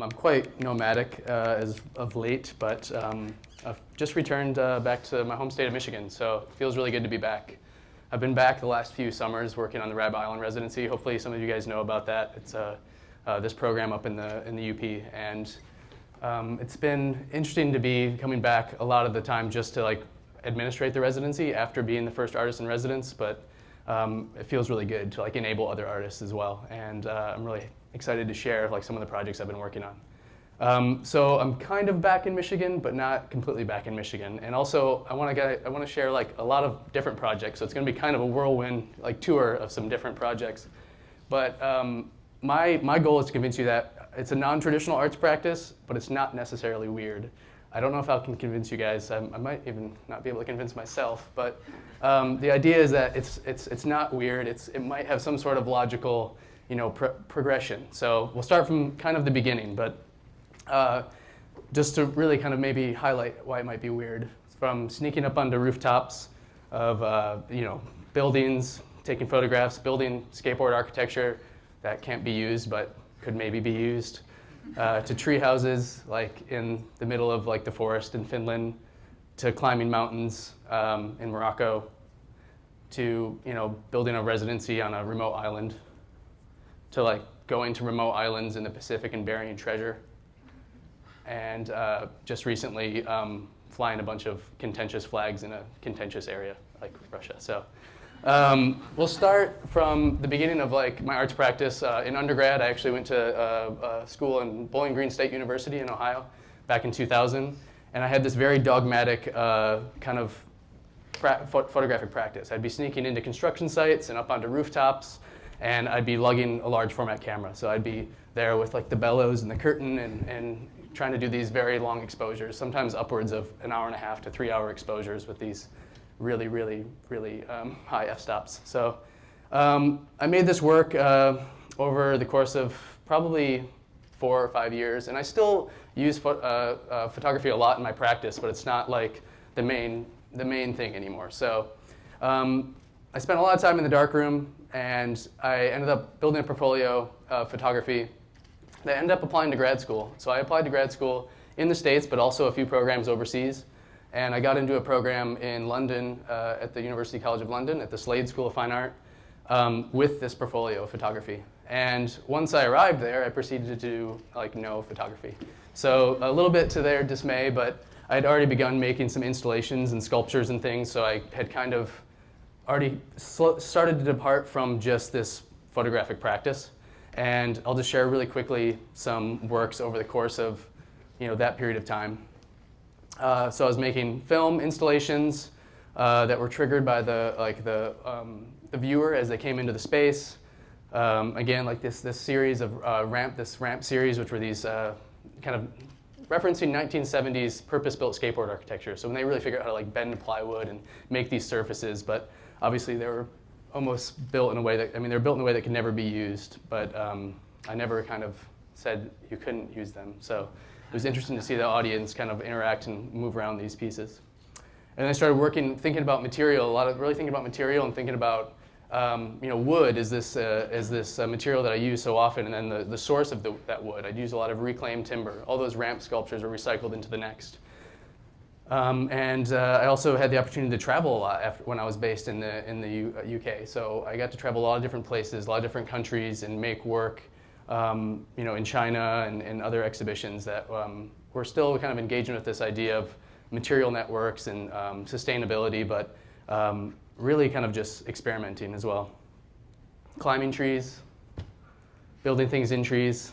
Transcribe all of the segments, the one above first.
I'm quite nomadic as of late, but I've just returned back to my home state of Michigan, so it feels really good to be back. I've been back the last few summers working on the Rabbit Island residency. Hopefully some of you guys know about that. It's this program up in the UP, and it's been interesting to be coming back a lot of the time just to like administrate the residency after being the first artist in residence, but it feels really good to like enable other artists as well, and I'm really excited to share like some of the projects I've been working on. So I'm kind of back in Michigan, but not completely back in Michigan. And also I want to share like a lot of different projects. So it's going to be kind of a whirlwind like tour of some different projects. But my goal is to convince you that it's a non-traditional arts practice, but it's not necessarily weird. I don't know if I can convince you guys. I might even not be able to convince myself. But the idea is that it's not weird. It might have some sort of logical, progression. So we'll start from kind of the beginning, but just to really kind of maybe highlight why it might be weird. From sneaking up onto rooftops of buildings, taking photographs, building skateboard architecture that can't be used but could maybe be used, to tree houses like in the middle of like the forest in Finland, to climbing mountains in Morocco, to building a residency on a remote island, to like going to remote islands in the Pacific and burying treasure, and just recently flying a bunch of contentious flags in a contentious area like Russia. So we'll start from the beginning of like my arts practice. In undergrad, I actually went to school in Bowling Green State University in Ohio back in 2000, and I had this very dogmatic kind of photographic practice. I'd be sneaking into construction sites and up onto rooftops, and I'd be lugging a large format camera. So I'd be there with like the bellows and the curtain and trying to do these very long exposures, sometimes upwards of an hour and a half to 3 hour exposures with these really, really, really high f-stops. So I made this work over the course of probably 4 or 5 years, and I still use photography a lot in my practice, but it's not like the main thing anymore. So I spent a lot of time in the darkroom, and I ended up building a portfolio of photography that ended up applying to grad school. So I applied to grad school in the States, but also a few programs overseas. And I got into a program in London at the University College of London at the Slade School of Fine Art with this portfolio of photography. And once I arrived there, I proceeded to do like no photography. So a little bit to their dismay, but I had already begun making some installations and sculptures and things, so I had kind of already started to depart from just this photographic practice. And I'll just share really quickly some works over the course of that period of time. So I was making film installations that were triggered by the viewer as they came into the space. Again, like this series of ramp series, which were these kind of referencing 1970s purpose-built skateboard architecture. So when they really figured out how to like bend plywood and make these surfaces, but obviously they were almost built in a way that, they're built in a way that could never be used, but I never kind of said you couldn't use them. So it was interesting to see the audience kind of interact and move around these pieces. And then I started thinking about material, really thinking about material and thinking about, wood is this material that I use so often, and then the source of that wood. I'd use a lot of reclaimed timber. All those ramp sculptures are recycled into the next. And I also had the opportunity to travel a lot when I was based in the UK. So I got to travel a lot of different places, a lot of different countries, and make work in China and other exhibitions that we're still kind of engaging with this idea of material networks and sustainability, but really kind of just experimenting as well. Climbing trees, building things in trees,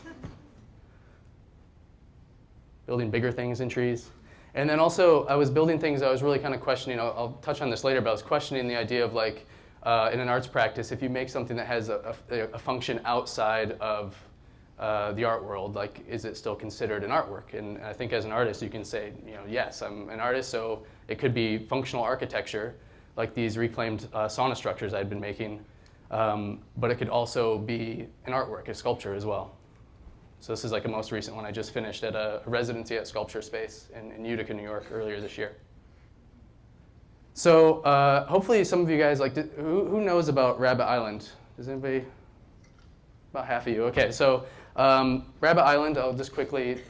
building bigger things in trees. And then also I was building things I was really kind of questioning, I'll touch on this later, but I was questioning the idea of like, in an arts practice, if you make something that has a function outside of the art world, like, is it still considered an artwork? And I think as an artist, you can say, yes, I'm an artist, so it could be functional architecture, like these reclaimed sauna structures I'd been making, but it could also be an artwork, a sculpture as well. So this is like a most recent one I just finished at a residency at Sculpture Space in Utica, New York, earlier this year. So hopefully some of you guys, who knows about Rabbit Island? Does anybody? About half of you. Okay, so Rabbit Island, I'll just quickly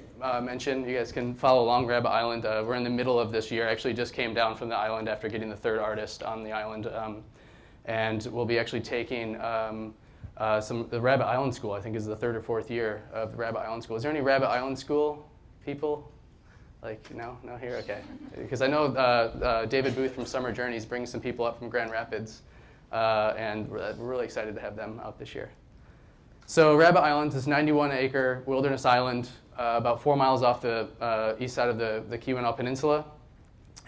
mention. You guys can follow along Rabbit Island. We're in the middle of this year. Actually just came down from the island after getting the third artist on the island. And we'll be actually taking the Rabbit Island School, I think is the third or fourth year of the Rabbit Island School. Is there any Rabbit Island School people? Like, no here? Okay. Because I know David Booth from Summer Journeys brings some people up from Grand Rapids, and we're really excited to have them out this year. So Rabbit Island is 91-acre wilderness island, about 4 miles off the east side of the Keweenaw Peninsula.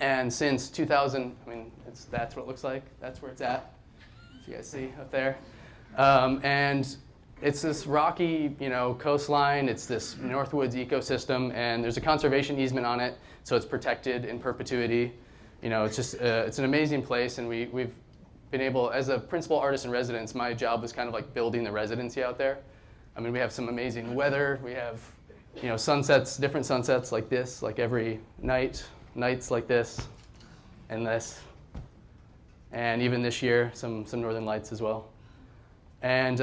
And since 2000, I mean, that's what it looks like. That's where it's at. You guys see up there, and it's this rocky, coastline. It's this Northwoods ecosystem, and there's a conservation easement on it, so it's protected in perpetuity. It's just it's an amazing place, and we've been able, as a principal artist in residence, my job was kind of like building the residency out there. I mean, we have some amazing weather. We have, sunsets, different sunsets like this, like every night, nights like this, and this. And even this year, some northern lights as well. And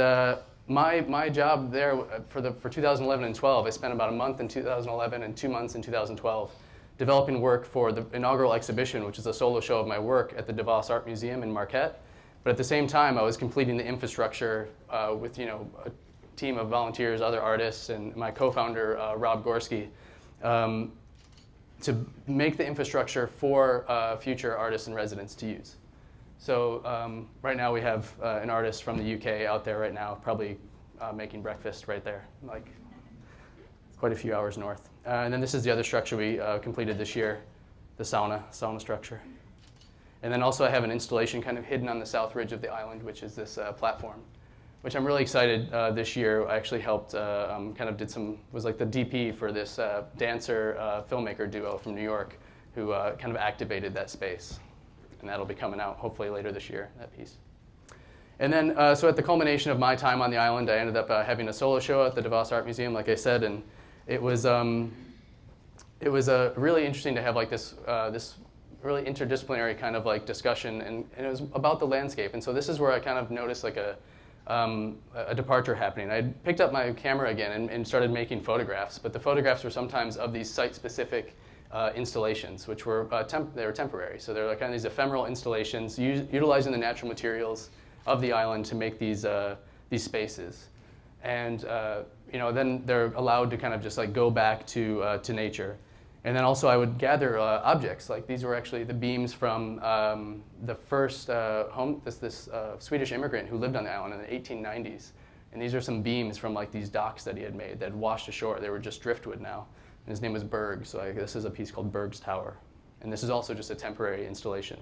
my job there for 2011 and 12, I spent about a month in 2011 and 2 months in 2012 developing work for the inaugural exhibition, which is a solo show of my work at the Devos Art Museum in Marrakech. But at the same time, I was completing the infrastructure with a team of volunteers, other artists, and my co-founder, Rob Gorski, to make the infrastructure for future artists in residence to use. So right now we have an artist from the UK out there right now, probably making breakfast right there, like quite a few hours north. And then this is the other structure we completed this year, the sauna structure. And then also I have an installation kind of hidden on the south ridge of the island, which is this platform, which I'm really excited this year. I actually helped, was like the DP for this dancer filmmaker duo from New York who kind of activated that space. And that'll be coming out hopefully later this year, that piece. And then, so at the culmination of my time on the island, I ended up having a solo show at the Devos Art Museum, like I said, and it was really interesting to have like this really interdisciplinary kind of like discussion, and it was about the landscape. And so this is where I kind of noticed like a departure happening. I picked up my camera again and started making photographs, but the photographs were sometimes of these site-specific installations, which were they were temporary. So they're like kind of these ephemeral installations, utilizing the natural materials of the island to make these spaces, and then they're allowed to kind of just like go back to nature. And then also I would gather objects, like these were actually the beams from the first this Swedish immigrant who lived on the island in the 1890s. And these are some beams from like these docks that he had made that had washed ashore. They were just driftwood now. And his name was Berg, so this is a piece called Berg's Tower. And this is also just a temporary installation.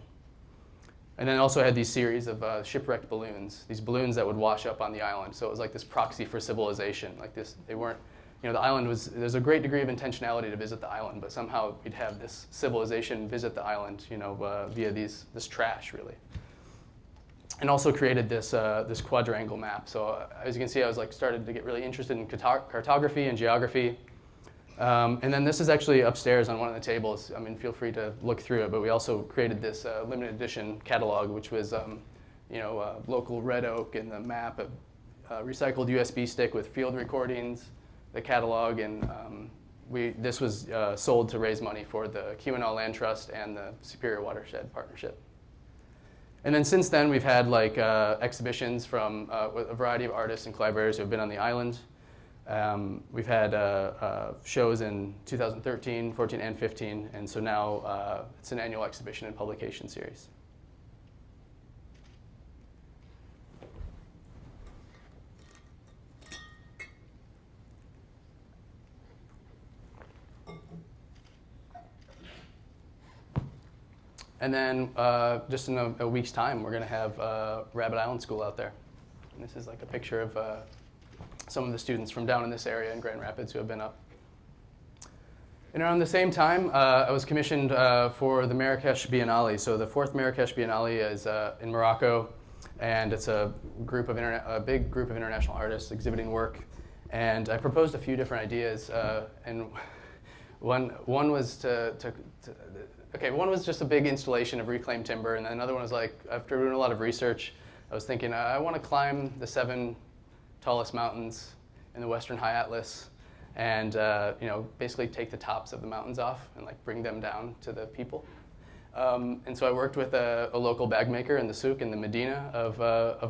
And then also had these series of shipwrecked balloons, these balloons that would wash up on the island. So it was like this proxy for civilization. Like this, they weren't, the island there's a great degree of intentionality to visit the island, but somehow we'd have this civilization visit the island, via this trash, really. And also created this quadrangle map. So as you can see, I was like started to get really interested in cartography and geography. And then this is actually upstairs on one of the tables. I mean, feel free to look through it, but we also created this limited edition catalog, which was, local red oak and the map, a recycled USB stick with field recordings, the catalog, and this was sold to raise money for the Keweenaw Land Trust and the Superior Watershed Partnership. And then since then, we've had like exhibitions from a variety of artists and collaborators who have been on the island. We've had shows in 2013, 14, and 15, and so now it's an annual exhibition and publication series. And then just in a week's time, we're going to have Rabbit Island School out there. And this is like a picture of some of the students from down in this area in Grand Rapids who have been up. And around the same time, I was commissioned for the Marrakech Biennale. So the 4th Marrakech Biennale is in Morocco, and it's a big group of international artists exhibiting work. And I proposed a few different ideas, and one was one was just a big installation of reclaimed timber, and then another one was like, after doing a lot of research, I was thinking I want to climb the 7 tallest mountains in the Western High Atlas, and basically take the tops of the mountains off and like bring them down to the people. And so I worked with a local bag maker in the souk in the Medina of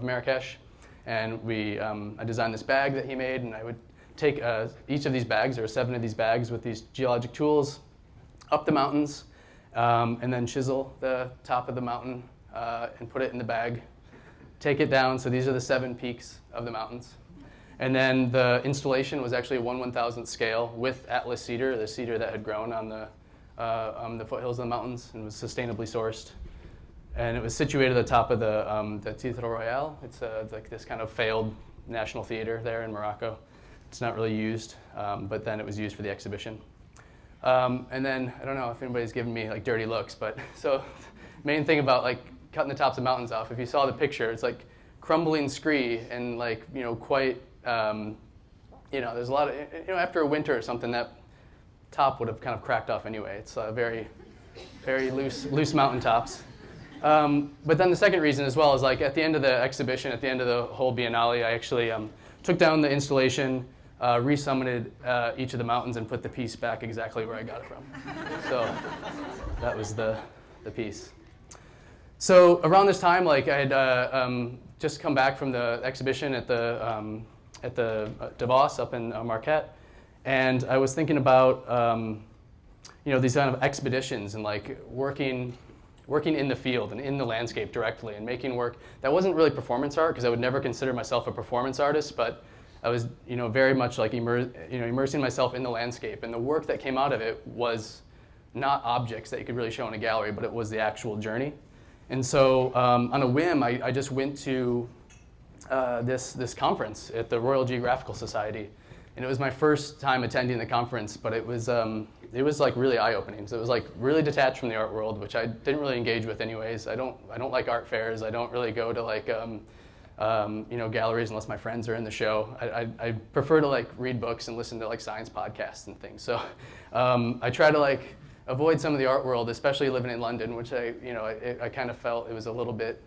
Marrakech, and I designed this bag that he made, and I would take each of these bags, there were 7 of these bags with these geologic tools, up the mountains, and then chisel the top of the mountain and put it in the bag, take it down. So these are the 7 peaks of the mountains. And then the installation was actually a 1/1000th scale with Atlas cedar, the cedar that had grown on the foothills of the mountains and was sustainably sourced. And it was situated at the top of the Theatre Royal. It's like this kind of failed national theater there in Morocco. It's not really used, but then it was used for the exhibition. And then, I don't know if anybody's giving me like dirty looks, but so main thing about like cutting the tops of mountains off, if you saw the picture, it's like crumbling scree and like, quite, there's a lot of, after a winter or something, that top would have kind of cracked off anyway. It's very, very loose mountain tops. But then the second reason as well is like at the end of the exhibition, at the end of the whole Biennale, I actually took down the installation, resummited each of the mountains and put the piece back exactly where I got it from. So that was the piece. So around this time, like I had just come back from the exhibition at the Devos up in Marrakech, and I was thinking about these kind of expeditions and like working in the field and in the landscape directly and making work that wasn't really performance art, because I would never consider myself a performance artist, but I was very much like immersing myself in the landscape, and the work that came out of it was not objects that you could really show in a gallery, but it was the actual journey. And so on a whim, I just went to this conference at the Royal Geographical Society, and it was my first time attending the conference, but it was like really eye-opening. So it was like really detached from the art world, which I didn't really engage with anyways. I don't like art fairs. I don't really go to like galleries unless my friends are in the show. I prefer to like read books and listen to like science podcasts and things. So I try to like avoid some of the art world, especially living in London, which I kind of felt it was a little bit,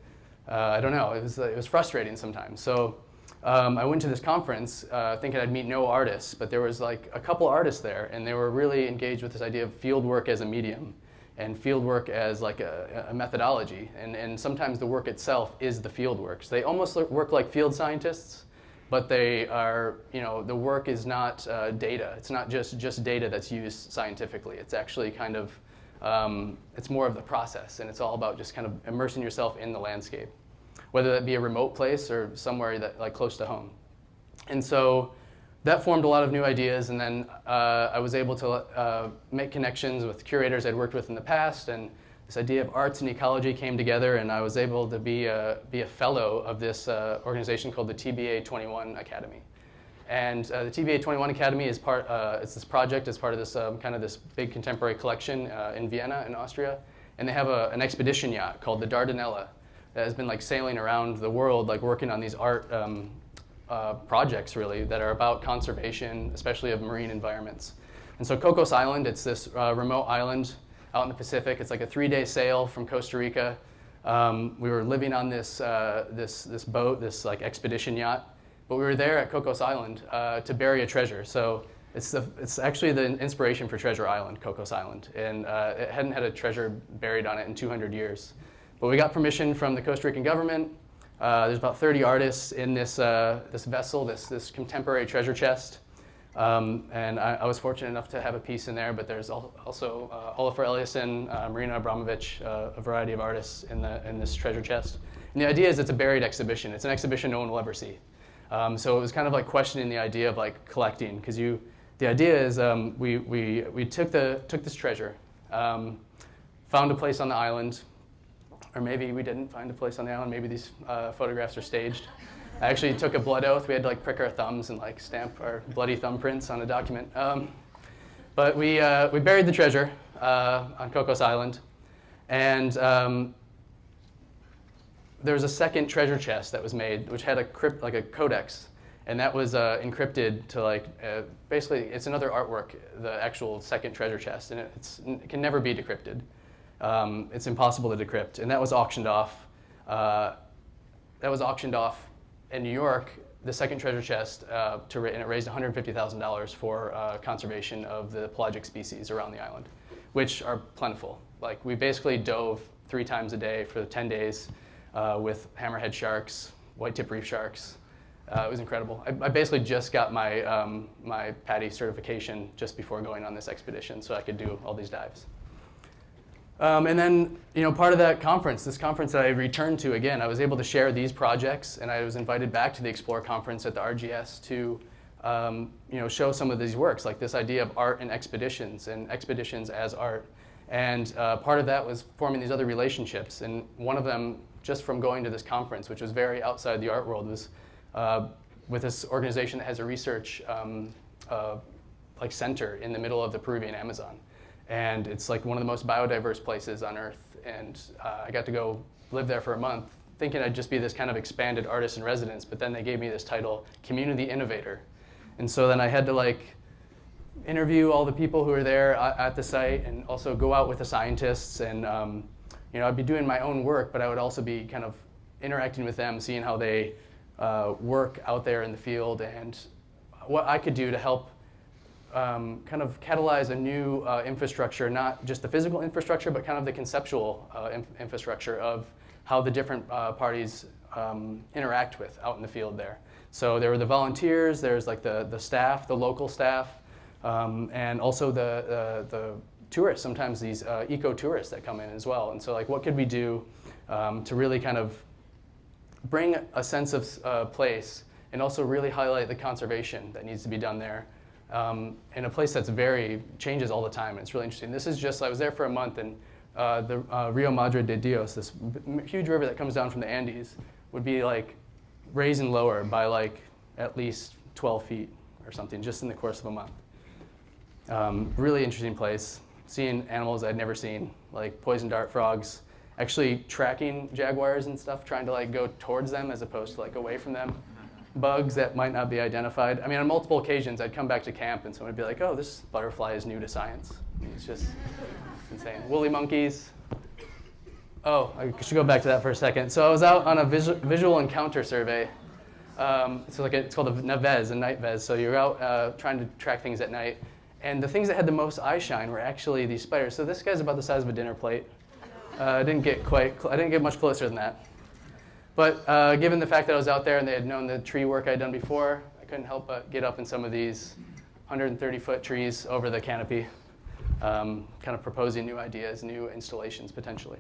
I don't know, it was frustrating sometimes. So I went to this conference thinking I'd meet no artists, but there was like a couple artists there, and they were really engaged with this idea of field work as a medium and field work as like a methodology. And sometimes the work itself is the field work. So they almost work like field scientists, but they are, the work is not data. It's not just data that's used scientifically. It's actually kind of, it's more of the process, and it's all about just kind of immersing yourself in the landscape, whether that be a remote place or somewhere that like close to home. And so that formed a lot of new ideas, and then I was able to make connections with curators I'd worked with in the past, and this idea of arts and ecology came together, and I was able to be a fellow of this organization called the TBA 21 Academy. And the TBA 21 Academy is it's this project as part of this kind of this big contemporary collection in Vienna in Austria, and they have an expedition yacht called the Dardanella that has been like sailing around the world, like working on these art projects really that are about conservation, especially of marine environments. And so Cocos Island, it's this remote island out in the Pacific. It's like a 3-day sail from Costa Rica. We were living on this boat, this like expedition yacht, but we were there at Cocos Island to bury a treasure. So it's actually the inspiration for Treasure Island, Cocos Island, and it hadn't had a treasure buried on it in 200 years. But we got permission from the Costa Rican government. There's about 30 artists in this vessel, this contemporary treasure chest. And I was fortunate enough to have a piece in there, but there's also Olafur Eliasson, Marina Abramovich, a variety of artists in this treasure chest. And the idea is it's a buried exhibition. It's an exhibition no one will ever see. So it was kind of like questioning the idea of like collecting, because the idea is we took this treasure, found a place on the island, or maybe we didn't find a place on the island. Maybe these photographs are staged. I actually took a blood oath. We had to like prick our thumbs and like stamp our bloody thumbprints on a document. But we buried the treasure on Cocos Island, and there was a second treasure chest that was made, which had a codex, and that was encrypted to like basically it's another artwork, the actual second treasure chest, and it can never be decrypted. It's impossible to decrypt, and that was auctioned off. In New York the second treasure chest, and it raised $150,000 for conservation of the pelagic species around the island, which are plentiful. Like, we basically dove 3 times a day for 10 days with hammerhead sharks, white-tip reef sharks. It was incredible. I basically just got my, my PADI certification just before going on this expedition so I could do all these dives. And then, part of that conference, this conference that I returned to again, I was able to share these projects, and I was invited back to the Explore conference at the RGS to, show some of these works, like this idea of art and expeditions as art. And part of that was forming these other relationships. And one of them, just from going to this conference, which was very outside the art world, was with this organization that has a research center in the middle of the Peruvian Amazon. And it's like one of the most biodiverse places on Earth. And I got to go live there for a month, thinking I'd just be this kind of expanded artist in residence, but then they gave me this title, Community Innovator. And so then I had to interview all the people who are there at the site, and also go out with the scientists. And I'd be doing my own work, but I would also be kind of interacting with them, seeing how they work out there in the field, and what I could do to help kind of catalyze a new infrastructure, not just the physical infrastructure, but kind of the conceptual infrastructure of how the different parties interact with out in the field there. So there were the volunteers, there's the staff, the local staff, and also the tourists, sometimes these eco-tourists that come in as well. And so what could we do to really kind of bring a sense of place, and also really highlight the conservation that needs to be done there in a place that's changes all the time, and it's really interesting. This is just, I was there for a month, and the Rio Madre de Dios, this huge river that comes down from the Andes, would be raised and lower by at least 12 feet or something just in the course of a month. Really interesting place, seeing animals I'd never seen, like poison dart frogs, actually tracking jaguars and stuff, trying to go towards them as opposed to away from them. Bugs that might not be identified. I mean, on multiple occasions, I'd come back to camp and someone would be like, oh, this butterfly is new to science. It's just insane. Woolly monkeys. Oh, I should go back to that for a second. So I was out on a visual encounter survey. It's called a Nevez, a night vez. So you're out trying to track things at night. And the things that had the most eye shine were actually these spiders. So this guy's about the size of a dinner plate. I didn't get much closer than that. But given the fact that I was out there and they had known the tree work I'd done before, I couldn't help but get up in some of these 130-foot trees over the canopy, kind of proposing new ideas, new installations potentially.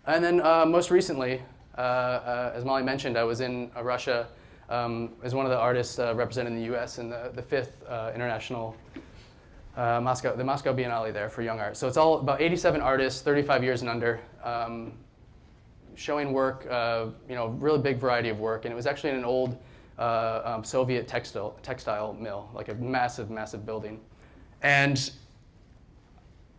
And then most recently, as Molly mentioned, I was in Russia as one of the artists representing the US in the 5th International the Moscow Biennale there for young art. So it's all about 87 artists, 35 years and under, showing work, really big variety of work. And it was actually in an old Soviet textile mill, like a massive, massive building. And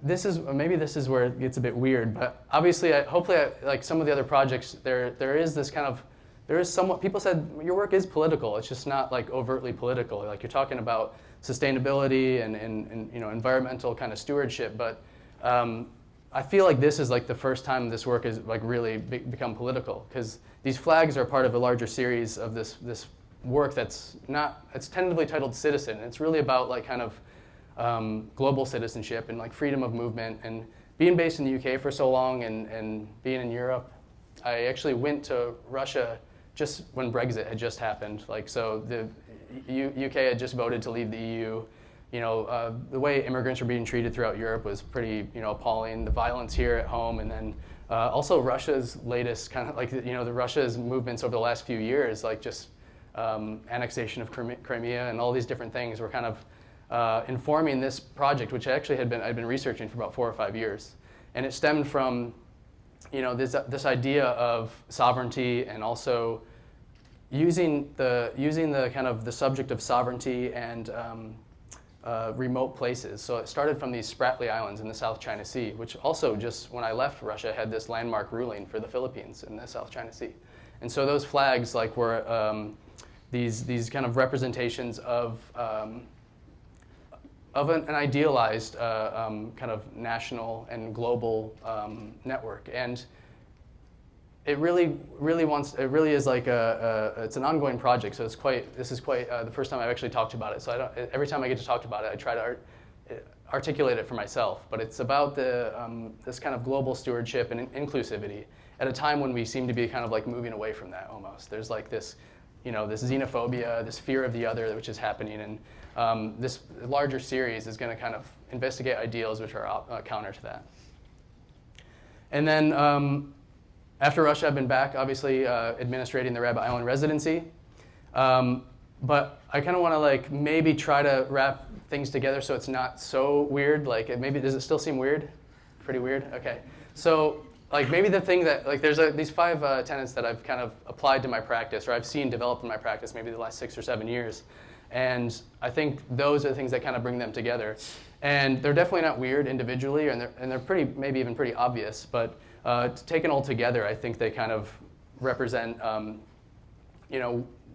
this is where it gets a bit weird, but obviously, hopefully, like some of the other projects, there is somewhat, people said, your work is political, it's just not overtly political. Like you're talking about sustainability and environmental kind of stewardship, but I feel like this is the first time this work has really become political, because these flags are part of a larger series of this work it's tentatively titled Citizen, and it's really about global citizenship and freedom of movement. And being based in the UK for so long and being in Europe, I actually went to Russia just when Brexit had just happened. So the UK had just voted to leave the EU. The way immigrants were being treated throughout Europe was pretty appalling. The violence here at home, and then also Russia's latest kind of the Russia's movements over the last few years, annexation of Crimea and all these different things were kind of informing this project, which I'd been researching for about 4 or 5 years, and it stemmed from, this idea of sovereignty, and also using the kind of the subject of sovereignty and remote places. So it started from these Spratly Islands in the South China Sea, which also just when I left Russia had this landmark ruling for the Philippines in the South China Sea, and so those flags were these kind of representations of an idealized kind of national and global network. And it really is like it's an ongoing project. So this is quite the first time I've actually talked about it. So every time I get to talk about it, I try to articulate it for myself. But it's about this kind of global stewardship and inclusivity at a time when we seem to be kind of like moving away from that almost. There's like this, this xenophobia, this fear of the other, which is happening, and this larger series is going to kind of investigate ideals which are counter to that. And then after Russia, I've been back, obviously, administrating the Rabbi Island residency. But I kind of want to like maybe try to wrap things together so it's not so weird. Like does it still seem weird? Pretty weird? Okay. So like maybe the thing that, like there's these 5 tenets that I've kind of applied to my practice, or I've seen develop in my practice maybe the last 6 or 7 years. And I think those are the things that kind of bring them together. And they're definitely not weird individually, and they're pretty, maybe even pretty obvious, but taken all together, I think they kind of represent,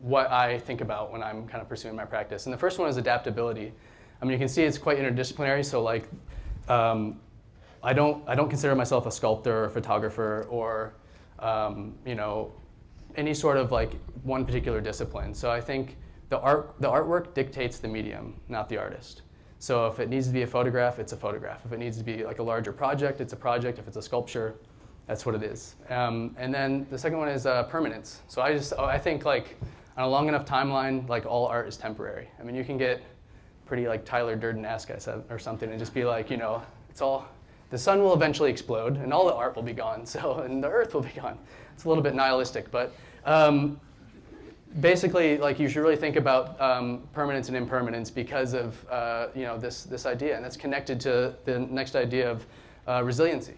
what I think about when I'm kind of pursuing my practice. And the first one is adaptability. I mean, you can see it's quite interdisciplinary. So like, I don't consider myself a sculptor or photographer or, any sort of like one particular discipline. So I think the artwork dictates the medium, not the artist. So if it needs to be a photograph, it's a photograph. If it needs to be like a larger project, it's a project. If it's a sculpture, that's what it is. And then the second one is permanence. So I think like on a long enough timeline, like all art is temporary. I mean, you can get pretty like Tyler Durden-esque, I said, or something, and just be like, the sun will eventually explode and all the art will be gone. And the earth will be gone. It's a little bit nihilistic, but basically, like you should really think about permanence and impermanence because of this idea, and that's connected to the next idea of resiliency,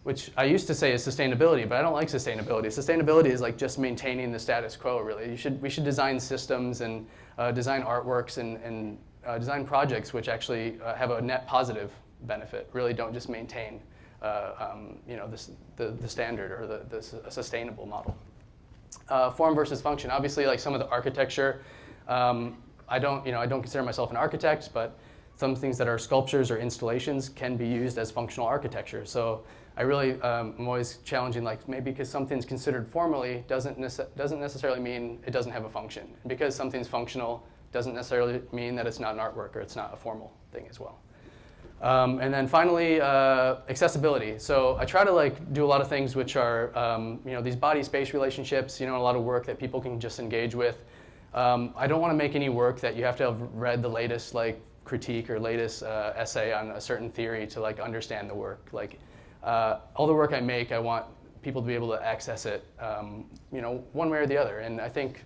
which I used to say is sustainability, but I don't like sustainability. Sustainability is like just maintaining the status quo. Really, we should design systems and design artworks and design projects which actually have a net positive benefit. Really, don't just maintain the standard or the sustainable model. Form versus function. Obviously, like some of the architecture, I don't consider myself an architect, but some things that are sculptures or installations can be used as functional architecture. So I really am always challenging, like maybe because something's considered formally doesn't necessarily mean it doesn't have a function. And because something's functional doesn't necessarily mean that it's not an artwork or it's not a formal thing as well. And then finally, accessibility. So I try to like do a lot of things which are, these body-space relationships, a lot of work that people can just engage with. I don't want to make any work that you have to have read the latest like critique or latest essay on a certain theory to like understand the work. Like all the work I make, I want people to be able to access it, one way or the other. And I think,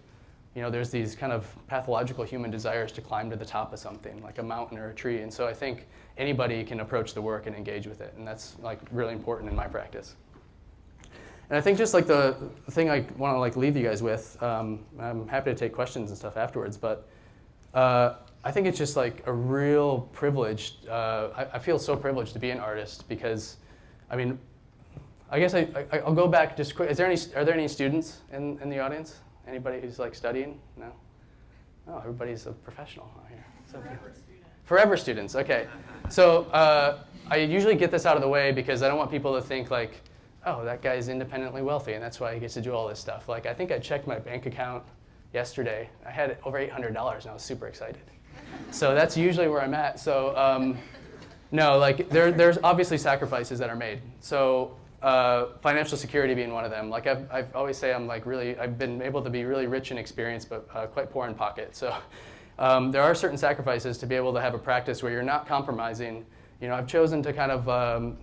there's these kind of pathological human desires to climb to the top of something, like a mountain or a tree. And so I think anybody can approach the work and engage with it. And that's like really important in my practice. And I think just like the thing I want to like leave you guys with, I'm happy to take questions and stuff afterwards, but I think it's just like a real privilege. I feel so privileged to be an artist because, I mean, I guess I'll go back just quick. Are there any students in the audience? Anybody who's like studying? No? Oh, everybody's a professional out here. So Forever students, okay. So I usually get this out of the way because I don't want people to think like, oh, that guy's independently wealthy and that's why he gets to do all this stuff. Like I think I checked my bank account yesterday. I had over $800 and I was super excited. So that's usually where I'm at. So no, like there's obviously sacrifices that are made. So financial security being one of them. Like I've always say I've been able to be really rich in experience, but quite poor in pocket. So there are certain sacrifices to be able to have a practice where you're not compromising. I've chosen to kind of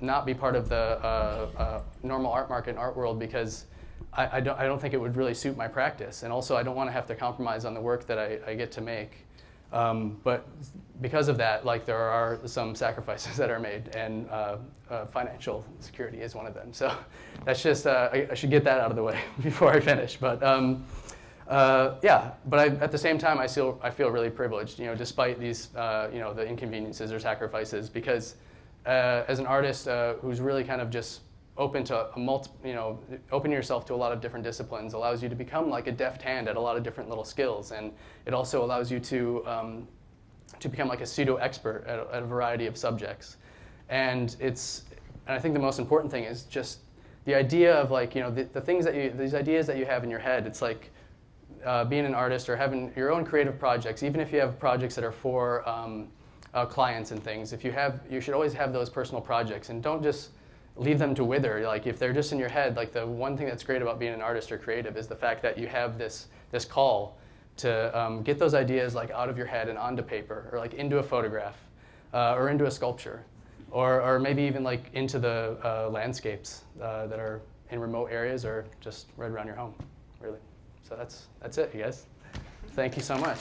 not be part of the normal art market and art world because I don't think it would really suit my practice. And also I don't want to have to compromise on the work that I get to make. But because of that, like there are some sacrifices that are made, and financial security is one of them. So that's just I should get that out of the way before I finish. But but at the same time, I feel really privileged, despite these the inconveniences or sacrifices, because as an artist who's really kind of just open to open yourself to a lot of different disciplines allows you to become like a deft hand at a lot of different little skills, and it also allows you to become like a pseudo expert at a variety of subjects. And I think the most important thing is just the idea of like, the things that these ideas that you have in your head, it's like being an artist or having your own creative projects, even if you have projects that are for clients and things, you should always have those personal projects and don't just leave them to wither. Like if they're just in your head, like the one thing that's great about being an artist or creative is the fact that you have this call to get those ideas like out of your head and onto paper or like into a photograph or into a sculpture or maybe even like into the landscapes that are in remote areas or just right around your home, really. So that's it, you guys. Thank you so much.